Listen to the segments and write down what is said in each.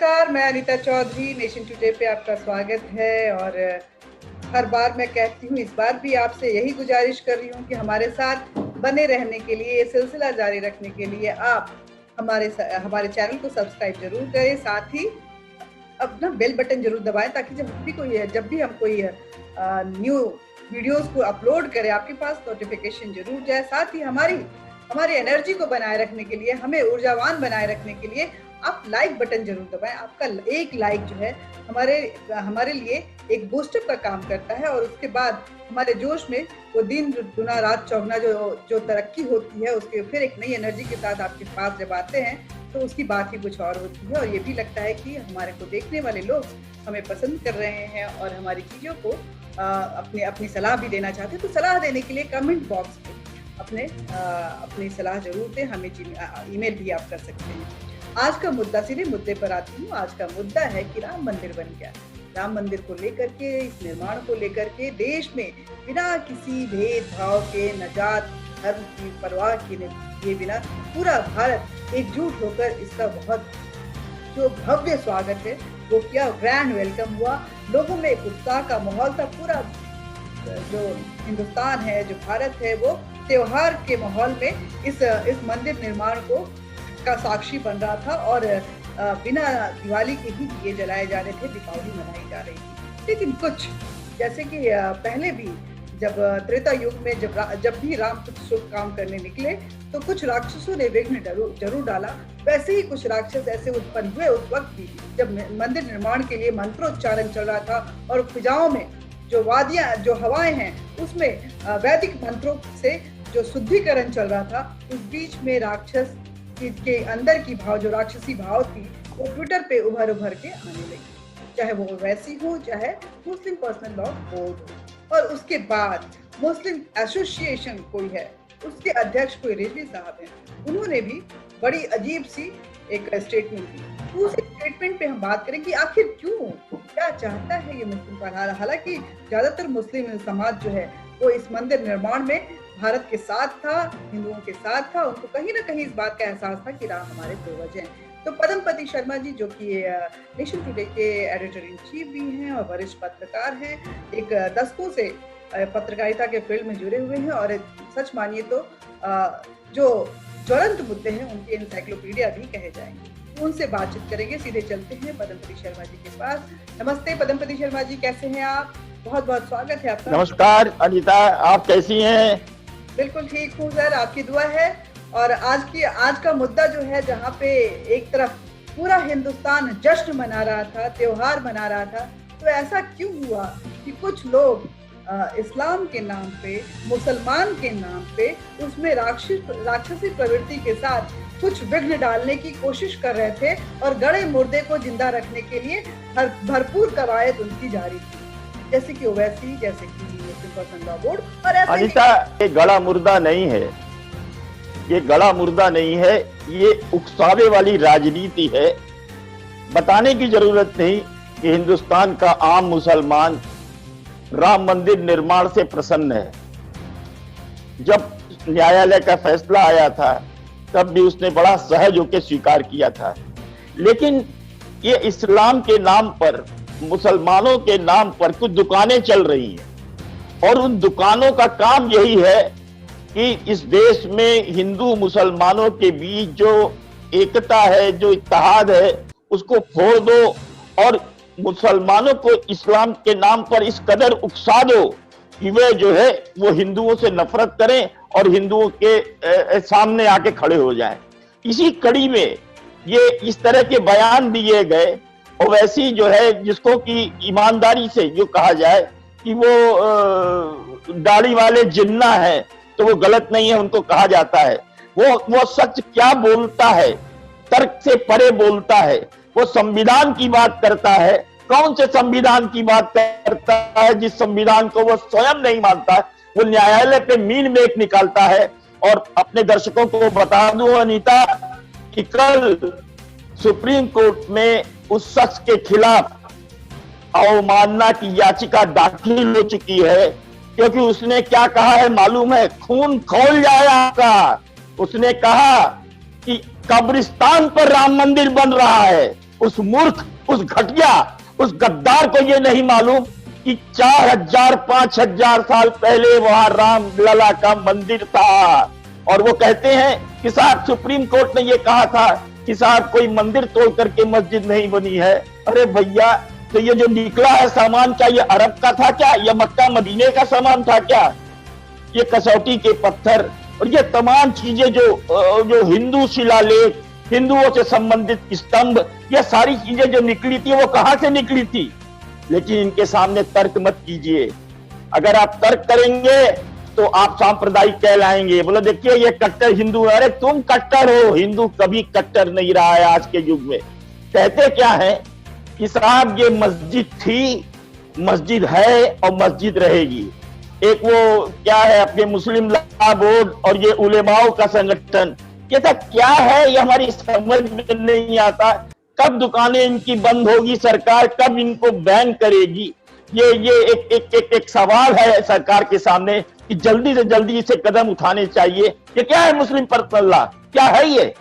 नमस्कार, मैं Anita Chaudhary. Nation today पे आपका स्वागत है। और हर बार मैं कहती हूँ, इस बार भी आपसे यही गुजारिश कर रही हूँ कि हमारे साथ बने रहने के लिए, ये सिलसिला जारी रखने के लिए आप हमारे चैनल को सब्सक्राइब जरूर करें। साथ ही अपना बेल बटन जरूर दबाएं ताकि जब भी हम कोई न्यू वीडियोस को अपलोड करें, आपके पास नोटिफिकेशन जरूर जाए। साथ ही हमारी एनर्जी को बनाए रखने के लिए, हमें ऊर्जावान बनाए रखने के लिए आप लाइक बटन जरूर दबाएं। आपका एक लाइक जो है हमारे लिए एक बूस्टअप का काम करता है, और उसके बाद हमारे जोश में वो दिन दुना रात चौगुना जो तरक्की होती है, उसके फिर एक नई एनर्जी के साथ आपके पास जब आते हैं तो उसकी बात ही कुछ और होती है। और ये भी लगता है कि हमारे को देखने वाले लोग हमें पसंद कर रहे हैं और हमारी चीज़ों को अपनी सलाह भी देना चाहते हैं। तो सलाह देने के लिए कमेंट बॉक्स में अपनी सलाह जरूर दें। हमें ईमेल भी आप कर सकते हैं। आज का मुद्दा, सीधे मुद्दे पर आती हूँ। आज का मुद्दा है कि राम मंदिर बन गया। राम मंदिर को लेकर के, इस निर्माण को लेकर के देश में बिना किसी भेदभाव के, न जात धर्म की परवाह किए बिना पूरा भारत एकजुट होकर इसका बहुत जो भव्य स्वागत है वो किया। ग्रैंड वेलकम हुआ। लोगों में एक उत्साह का माहौल था। पूरा जो हिंदुस्तान है, जो भारत है, वो त्योहार के माहौल में इस मंदिर निर्माण का साक्षी बन रहा था। और बिना दिवाली के ही दिए जलाए जा रहे थे, दीपावली मनाई जा रही थी। लेकिन कुछ, जैसे कि पहले भी जब त्रेता युग में जब भी राम कुछ शुभ काम करने निकले तो कुछ राक्षसों ने विघ्न जरूर डाला। वैसे ही कुछ राक्षस ऐसे उत्पन्न हुए उस वक्त भी, जब मंदिर निर्माण के लिए मंत्रोच्चारण चल रहा था और फिजाओं में जो वादियां, जो हवाएं हैं, उसमें वैदिक मंत्रों से जो शुद्धिकरण चल रहा था, उस बीच में राक्षस के अंदर की भाव, जो राक्षसी भाव थी, वो ट्विटर पे उभर के आने लगी। चाहे वो वैसी हो, चाहे मुस्लिम पर्सनल लॉ बोर्ड हो। और उसके बाद मुस्लिम एसोसिएशन कोई है, उसके अध्यक्ष कोई रिजवी साहब हैं, उन्होंने भी बड़ी अजीब सी एक स्टेटमेंट दी। उस स्टेटमेंट पे हम बात करें कि आखिर क्यों, क्या चाहता है ये मुस्लिम पर। हालांकि ज्यादातर मुस्लिम समाज जो है वो इस मंदिर निर्माण में भारत के साथ था, हिंदुओं के साथ था। उनको कहीं ना कहीं इस बात का एहसास था कि राम हमारे पूर्वज हैं। तो पद्मपति शर्मा जी, जो कि नेशन टुडे के एडिटर इन चीफ भी हैं और वरिष्ठ पत्रकार हैं, एक दशकों से पत्रकारिता के फील्ड में जुड़े हुए हैं, और सच मानिए तो जो ज्वलंत मुद्दे हैं उनके एनसाइक्लोपीडिया भी कहे जाएंगे। उनसे बातचीत करेंगे। सीधे चलते हैं पद्मपति शर्मा जी के पास। नमस्ते पद्मपति शर्मा जी, कैसे हैं आप? बहुत बहुत स्वागत है आपका। नमस्कार अनीता, आप कैसी हैं? बिल्कुल ठीक हूँ सर, आपकी दुआ है। और आज का मुद्दा जो है, जहाँ पे एक तरफ पूरा हिंदुस्तान जश्न मना रहा था, त्योहार मना रहा था, तो ऐसा क्यों हुआ कि कुछ लोग इस्लाम के नाम पे, मुसलमान के नाम पे, उसमें राक्षसी प्रवृत्ति के साथ कुछ विघ्न डालने की कोशिश कर रहे थे और गड़े मुर्दे को जिंदा रखने के लिए भरपूर कवायद उनकी जारी थी, जैसे कि ओवैसी, जैसे कि मुस्लिम पर्सनल लॉ बोर्ड। और अनीता, ये गड़ा मुर्दा नहीं है, ये गड़ा मुर्दा नहीं है, ये उकसावे वाली राजनीति है। बताने की जरूरत नहीं कि हिंदुस्तान का आम मुसलमान राम मंदिर निर्माण से प्रसन्न है। जब न्यायालय का फैसला आया था तब भी उसने बड़ा सहज होकर स्वीकार किया था। लेकिन ये इस्लाम के नाम पर, मुसलमानों के नाम पर कुछ दुकानें चल रही हैं, और उन दुकानों का काम यही है कि इस देश में हिंदू मुसलमानों के बीच जो एकता है, जो इत्तेहाद है, उसको फोड़ दो और मुसलमानों को इस्लाम के नाम पर इस कदर उकसा दो कि वे जो है वो हिंदुओं से नफरत करें और हिंदुओं के सामने आके खड़े हो जाएं। इसी कड़ी में ये इस तरह के बयान दिए गए। ओवैसी जो है, जिसको कि ईमानदारी से जो कहा जाए कि वो दाढ़ी वाले जिन्ना है, तो वो गलत नहीं है, उनको कहा जाता है। वो सच क्या बोलता है, तर्क से परे बोलता है। वो संविधान की बात करता है। कौन से संविधान की बात करता है जिस संविधान को वो स्वयं नहीं मानता है? वो न्यायालय पे मीन मेक निकालता है। और अपने दर्शकों को बता दूं अनीता कि कल सुप्रीम कोर्ट में उस शख्स के खिलाफ अवमानना की याचिका दाखिल हो चुकी है, क्योंकि उसने क्या कहा है मालूम है? खून खौल जाए आपका। उसने कहा कि कब्रिस्तान पर राम मंदिर बन रहा है उस मूर्ख, उस घटिया, उस गद्दार को ये नहीं मालूम कि 4000 5000 साल पहले वहां राम लला का मंदिर था। और वो कहते हैं कि साहब सुप्रीम कोर्ट ने ये कहा था कि साहब कोई मंदिर तोड़ करके मस्जिद नहीं बनी है। अरे भैया, तो ये जो निकला है सामान, क्या ये अरब का था क्या? ये मक्का मदीने का सामान था क्या? ये कसौटी के पत्थर और ये तमाम चीजें जो हिंदू शिलालेख, हिंदुओं से संबंधित स्तंभ, ये सारी चीजें जो निकली थी वो कहां से निकली थी? लेकिन इनके सामने तर्क मत कीजिए। अगर आप तर्क करेंगे तो आप सांप्रदायिक कहलाएंगे। बोले देखिए ये कट्टर हिंदू है। अरे तुम कट्टर हो, हिंदू कभी कट्टर नहीं रहा है आज के युग में। कहते क्या है कि साहब ये मस्जिद थी, मस्जिद है और मस्जिद रहेगी। एक वो क्या है अपने मुस्लिम लॉ बोर्ड और ये उलेमाओं का संगठन, ये सब क्या है ये हमारी समझ में नहीं आता। कब दुकानें इनकी बंद होगी सरकार, कब इनको बैन करेगी? ये एक सवाल है सरकार के सामने कि जल्दी से जल्दी इसे कदम उठाने चाहिए। ये क्या है मुस्लिम पर्सनल लॉ? क्या है ये?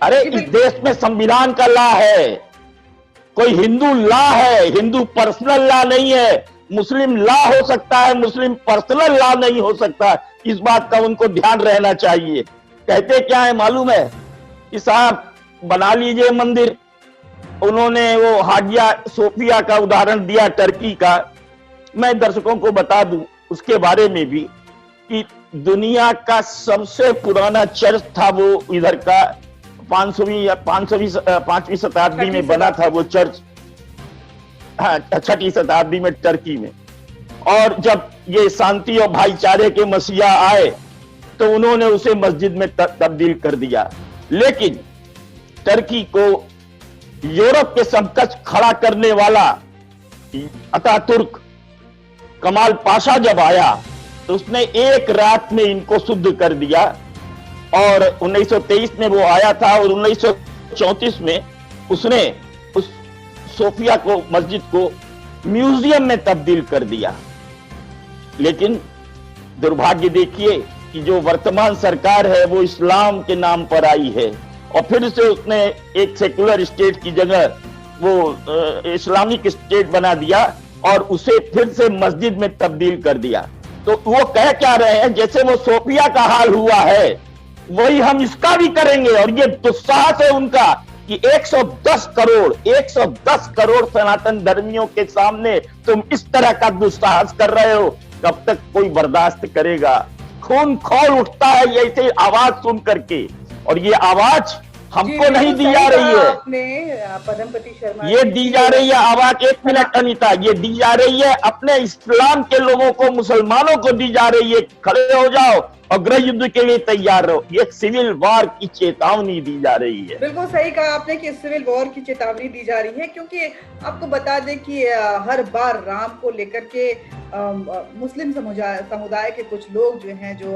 अरे इस देश में संविधान का लॉ है, कोई हिंदू लॉ है, हिंदू पर्सनल लॉ नहीं है। मुस्लिम लॉ हो सकता है, मुस्लिम पर्सनल लॉ नहीं हो सकता। इस बात का उनको ध्यान रहना चाहिए। कहते क्या है मालूम है कि साहब बना लीजिए मंदिर। उन्होंने वो हाजिया सोफिया का उदाहरण दिया टर्की का। मैं दर्शकों को बता दूं उसके बारे में भी कि दुनिया का सबसे पुराना चर्च था वो इधर का, 5वीं शताब्दी में बना था वो चर्च। हाँ, 6वीं शताब्दी में टर्की में। और जब ये शांति और भाईचारे के मसीहा आए तो उन्होंने उसे मस्जिद में तब्दील कर दिया। लेकिन टर्की को यूरोप के समकक्ष खड़ा करने वाला अतातुर्क कमाल पाशा जब आया तो उसने एक रात में इनको शुद्ध कर दिया। और 1923 में वो आया था और 1934 में उसने उस सोफिया को, मस्जिद को म्यूजियम में तब्दील कर दिया। लेकिन दुर्भाग्य देखिए कि जो वर्तमान सरकार है वो इस्लाम के नाम पर आई है और फिर से उसने एक सेकुलर स्टेट की जगह वो इस्लामिक स्टेट बना दिया और उसे फिर से मस्जिद में तब्दील कर दिया। तो वो कह क्या रहे हैं, जैसे वो सोफिया का हाल हुआ है वही हम इसका भी करेंगे। और ये दुस्साहस है उनका कि 110 करोड़ सनातन धर्मियों के सामने तुम इस तरह का दुस्साहस कर रहे हो। कब तक कोई बर्दाश्त करेगा? खून खौल उठता है ये ऐसे आवाज सुन करके। और ये आवाज हमको नहीं दी जा रही है, पदमपति शर्मा ये दी जा रही है आवाज। 1 मिनट अनीता, ये दी जा रही है अपने इस्लाम के लोगों को, मुसलमानों को दी जा रही है। खड़े हो जाओ और गृह युद्ध के लिए तैयार रहो। ये सिविल वॉर की चेतावनी दी जा रही है। बिल्कुल सही कहा आपने कि सिविल वॉर की चेतावनी दी जा रही है, क्योंकि आपको बता दें कि हर बार राम को लेकर के मुस्लिम समुदाय के कुछ लोग जो हैं, जो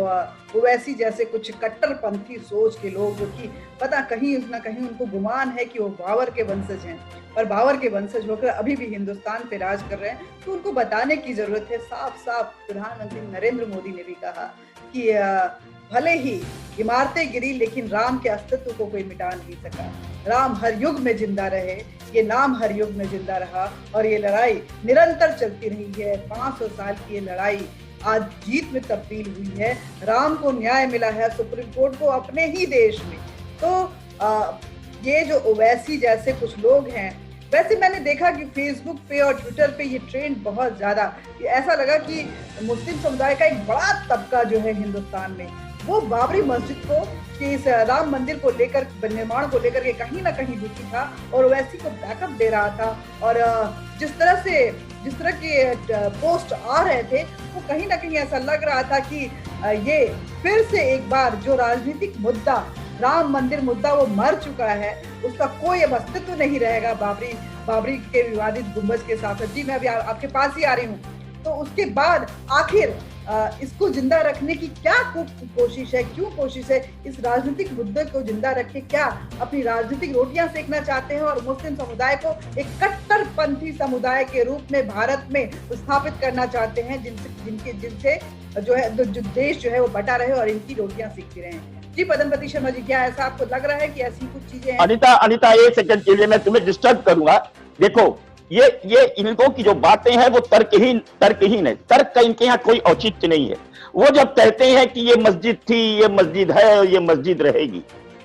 ओवैसी जैसे कुछ कट्टरपंथी सोच के लोग, जो कि पता कहीं ना कहीं उनको गुमान है कि वो बाबर के वंशज हैं और बाबर के वंशज होकर अभी भी हिंदुस्तान पे राज कर रहे हैं, तो उनको बताने की जरूरत है। साफ साफ प्रधानमंत्री नरेंद्र मोदी ने भी कहा कि भले ही इमारतें गिरी लेकिन राम के अस्तित्व को कोई मिटा नहीं सका। राम हर युग में जिंदा रहे, ये नाम हर युग में जिंदा रहा और ये लड़ाई निरंतर चलती रही है। 500 साल की ये लड़ाई आज जीत में तब्दील हुई है। राम को न्याय मिला है सुप्रीम कोर्ट को अपने ही देश में। तो ये जो ओवैसी जैसे कुछ लोग हैं, वैसे मैंने देखा कि फेसबुक पे और ट्विटर पे ये ट्रेंड बहुत ज्यादा, ऐसा लगा कि मुस्लिम समुदाय का एक बड़ा तबका जो है हिंदुस्तान में, वो बाबरी मस्जिद को, कि इस राम मंदिर को लेकर, निर्माण को लेकर के कहीं ना कहीं दुखी था और ओवैसी को बैकअप दे रहा था। और जिस तरह के पोस्ट आ रहे थे वो कहीं ना कहीं ऐसा लग रहा था कि ये फिर से एक बार जो राजनीतिक मुद्दा, राम मंदिर मुद्दा, वो मर चुका है, उसका कोई अब अस्तित्व नहीं रहेगा बाबरी के विवादित गुंबज के साथ। जी मैं अभी आपके पास ही आ रही हूँ। तो उसके बाद आखिर इसको जिंदा रखने की क्या कोशिश है, क्यों कोशिश है? इस राजनीतिक मुद्दे को जिंदा रखे क्या अपनी राजनीतिक रोटियां सेकना चाहते हैं और मुस्लिम समुदाय को एक कट्टरपंथी समुदाय के रूप में भारत में स्थापित करना चाहते हैं, जिनसे जो है जो देश जो है वो बटा रहे और इनकी रोटियां सेकती रहे। जी पद्मपति शर्मा जी, क्या ऐसा आपको लग रहा है कि ऐसी कुछ चीजें हैं? अनिता एक सेकंड के लिए मैं तुम्हें डिस्टर्ब करूंगा। देखो, ये इनको की जो बातें हैं वो तर्कहीन है। तर्क का इनके यहाँ कोई औचित्य नहीं है। वो जब कहते हैं कि ये मस्जिद थी, ये मस्जिद है और ये मस्जिद रहेगी,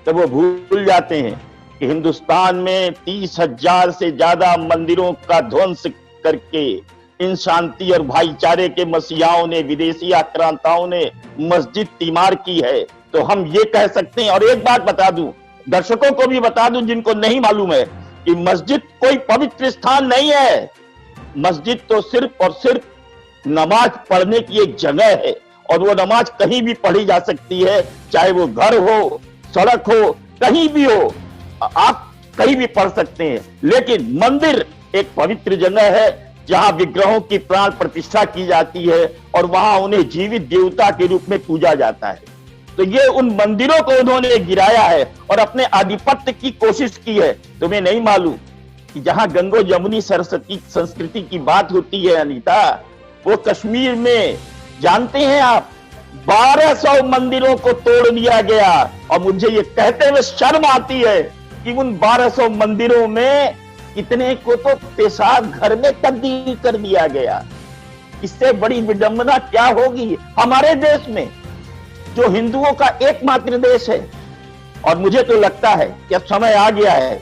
तो वो भूल जाते हैं कि हिंदुस्तान में 30,000 से ज्यादा मंदिरों का ध्वंस करके इन शांति और भाईचारे के मसीहाओं ने, विदेशी आक्रांताओं ने मस्जिद तीमार की है। तो हम ये कह सकते हैं। और एक बात बता दूं, दर्शकों को भी बता दूं जिनको नहीं मालूम है, कि मस्जिद कोई पवित्र स्थान नहीं है। मस्जिद तो सिर्फ और सिर्फ नमाज पढ़ने की एक जगह है, और वो नमाज कहीं भी पढ़ी जा सकती है, चाहे वो घर हो, सड़क हो, कहीं भी हो, आप कहीं भी पढ़ सकते हैं। लेकिन मंदिर एक पवित्र जगह है जहां विग्रहों की प्राण प्रतिष्ठा की जाती है और वहां उन्हें जीवित देवता के रूप में पूजा जाता है। तो ये उन मंदिरों को उन्होंने गिराया है और अपने आधिपत्य की कोशिश की है। तुम्हें नहीं मालूम कि जहां गंगो जमुनी सरस्वती संस्कृति की बात होती है अनीता, वो कश्मीर में जानते हैं आप 1200 मंदिरों को तोड़ दिया गया। और मुझे ये कहते हुए शर्म आती है कि उन 1200 मंदिरों में इतने को तो पेशाब घर में तब्दील कर दिया गया। इससे बड़ी विडंबना क्या होगी हमारे देश में, जो हिंदुओं का एकमात्र देश है। और मुझे तो लगता है कि अब समय आ गया है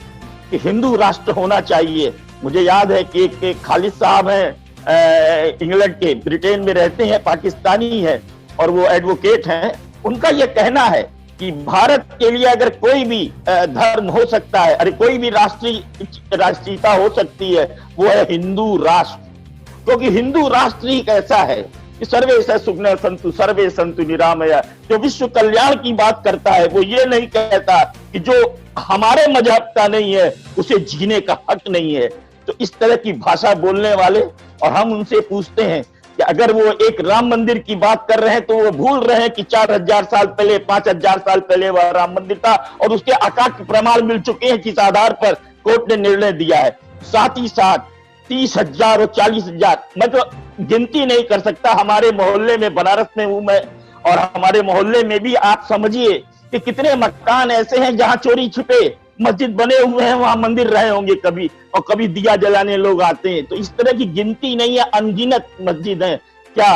कि हिंदू राष्ट्र होना चाहिए। मुझे याद है कि एक खालिद साहब हैं, इंग्लैंड के, ब्रिटेन में रहते हैं, पाकिस्तानी है और वो एडवोकेट हैं। उनका ये कहना है कि भारत के लिए अगर कोई भी धर्म हो सकता है, अरे कोई भी राष्ट्रीयता हो सकती है, वो है हिंदू राष्ट्र। क्योंकि हिंदू राष्ट्र ही कैसा है कि सर्वे सुखिनः सन्तु सर्वे सन्तु निरामया, जो विश्व कल्याण की बात करता है, वो ये नहीं कहता कि जो हमारे मजहब का नहीं है उसे जीने का हक नहीं है। तो इस तरह की भाषा बोलने वाले, और हम उनसे पूछते हैं कि अगर वो एक राम मंदिर की बात कर रहे हैं तो वो भूल रहे हैं कि 4000 साल पहले, 5000 साल पहले वह राम मंदिर था और उसके अकाट्य प्रमाण मिल चुके हैं, जिस आधार पर कोर्ट ने निर्णय दिया है। साथ ही साथ 30,000 और 40,000, मैं तो गिनती नहीं कर सकता। हमारे मोहल्ले में, बनारस में हूं मैं, और हमारे मोहल्ले में भी आप समझिए कि कितने मकान ऐसे हैं जहां चोरी छिपे मस्जिद बने हुए हैं, वहां मंदिर रहे होंगे कभी, और कभी दिया जलाने लोग आते हैं। तो इस तरह की गिनती नहीं है, अनगिनत मस्जिद हैं। क्या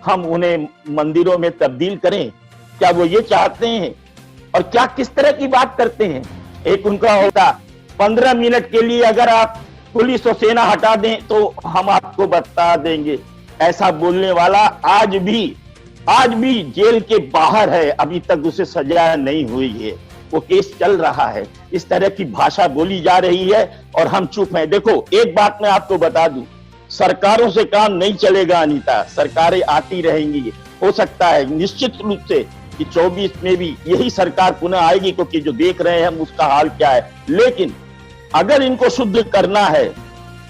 हम उन्हें मंदिरों में तब्दील करें? क्या वो ये चाहते हैं? और क्या किस तरह की बात करते हैं? एक उनका होता 15 मिनट के लिए अगर आप पुलिस और सेना हटा दें तो हम आपको बता देंगे। ऐसा बोलने वाला आज भी जेल के बाहर है, अभी तक उसे सजा नहीं हुई है, वो केस चल रहा है। इस तरह की भाषा बोली जा रही है और हम चुप हैं। देखो, एक बात मैं आपको बता दूं, सरकारों से काम नहीं चलेगा अनीता, सरकारें आती रहेंगी। हो सकता है निश्चित रूप से कि 24 में भी यही सरकार पुनः आएगी, क्योंकि जो देख रहे हैं हम उसका हाल क्या है। लेकिन अगर इनको शुद्ध करना है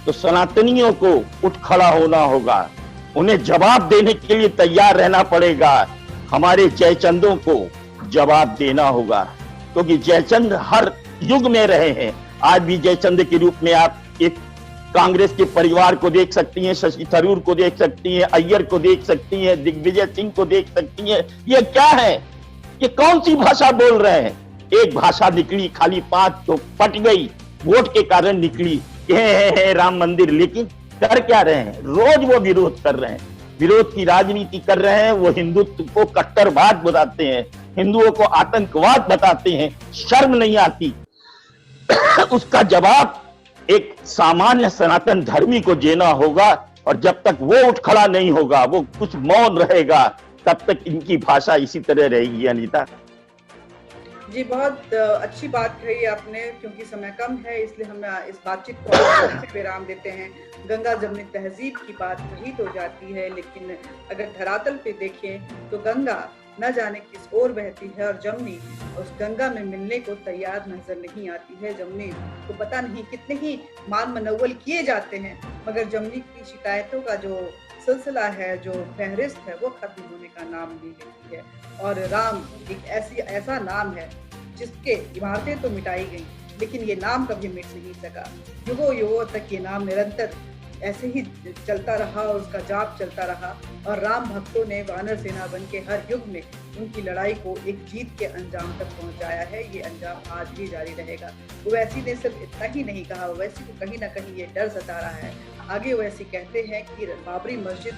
तो सनातनियों को उठ खड़ा होना होगा, उन्हें जवाब देने के लिए तैयार रहना पड़ेगा। हमारे जयचंदों को जवाब देना होगा, क्योंकि जयचंद हर युग में रहे हैं। आज भी जयचंद के रूप में आप एक कांग्रेस के परिवार को देख सकती हैं, शशि थरूर को देख सकती हैं, अय्यर को देख सकती हैं, दिग्विजय सिंह को देख सकती हैं। ये क्या है? ये कौन सी भाषा बोल रहे हैं? एक भाषा निकली, खाली 5 तो फट गई, वोट के कारण निकली, है राम मंदिर। लेकिन कर क्या रहे हैं? रोज वो विरोध कर रहे हैं, विरोध की राजनीति कर रहे हैं। वो हिंदुत्व को कट्टरवाद बताते हैं, हिंदुओं को आतंकवाद बताते हैं। शर्म नहीं आती? उसका जवाब एक सामान्य सनातन धर्मी को देना होगा, और जब तक वो उठ खड़ा नहीं होगा, वो कुछ मौन रहेगा, तब तक इनकी भाषा इसी तरह रहेगी। अनीता जी, बहुत अच्छी बात कही आपने। क्योंकि समय कम है इसलिए हम इस बातचीत को विराम देते हैं। गंगा जमुनी तहजीब की बात वही तो जाती है, लेकिन अगर धरातल पे देखें तो गंगा न जाने किस ओर बहती है और जमुनी उस गंगा में मिलने को तैयार नजर नहीं आती है। जमुनी तो पता नहीं कितने ही मान मनौवल किए जाते हैं, मगर जमुनी की शिकायतों का जो सिलसिला है, जो फहरिस्त है, वो खत्म होने का नाम नहीं लेती है। और राम एक ऐसा नाम है जिसके इमारतें तो मिटाई गई, लेकिन ये नाम कभी मिट नहीं सका। युगों युगों तक ये नाम निरंतर ऐसे ही चलता रहा, उसका जाप चलता रहा और राम भक्तों ने वानर सेना बन के हर युग में उनकी लड़ाई को एक जीत के अंजाम तक पहुंचाया है। ये अंजाम आज भी जारी रहेगा। ओवैसी ने सिर्फ इतना ही नहीं कहा, ओवैसी को कहीं ना कहीं ये डर सता रहा है। आगे ओवैसी कहते हैं कि बाबरी मस्जिद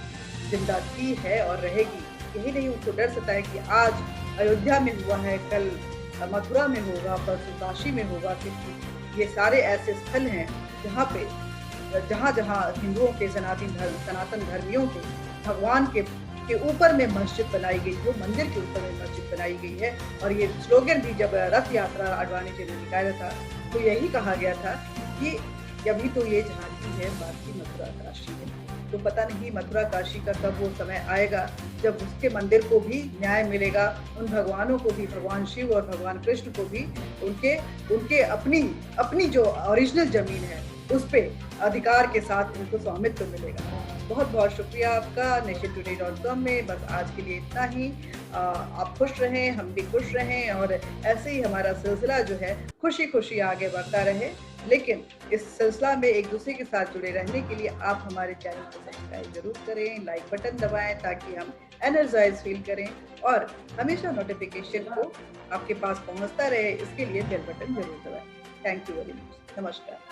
जिंदा थी है और रहेगी। यही नहीं, उनको डर सता है कि आज अयोध्या में हुआ है, कल मथुरा में होगा, परसों काशी में होगा, क्योंकि ये सारे ऐसे स्थल हैं जहाँ पे जहाँ हिंदुओं के सनातन धर्मियों के भगवान के ऊपर में मस्जिद बनाई गई, जो मंदिर के ऊपर में मस्जिद बनाई गई है। और ये स्लोगन भी जब रथ यात्रा आडवाणी जी ने निकाला था तो यही कहा गया था कि अभी तो ये झांकी है, बाकी मथुरा काशी है। तो पता नहीं मथुरा काशी का कब वो समय आएगा जब उसके मंदिर को भी न्याय मिलेगा, उन भगवानों को भी, भगवान शिव और भगवान कृष्ण को भी उनके अपनी जो ओरिजिनल जमीन है उस पे अधिकार के साथ उनको स्वामित्व मिलेगा। बहुत बहुत शुक्रिया आपका। nationtoday.com में बस आज के लिए इतना ही। आप खुश रहें, हम भी खुश रहें और ऐसे ही हमारा सिलसिला जो है खुशी खुशी आगे बढ़ता रहे। लेकिन इस सिलसिला में एक दूसरे के साथ जुड़े रहने के लिए आप हमारे चैनल को सब्सक्राइब जरूर करें, लाइक बटन दबाएं ताकि हम एनर्जाइज फील करें और हमेशा नोटिफिकेशन को आपके पास पहुंचता रहे। इसके लिए बेल बटन जरूर दबाएं। Thank you very much. नमस्कार।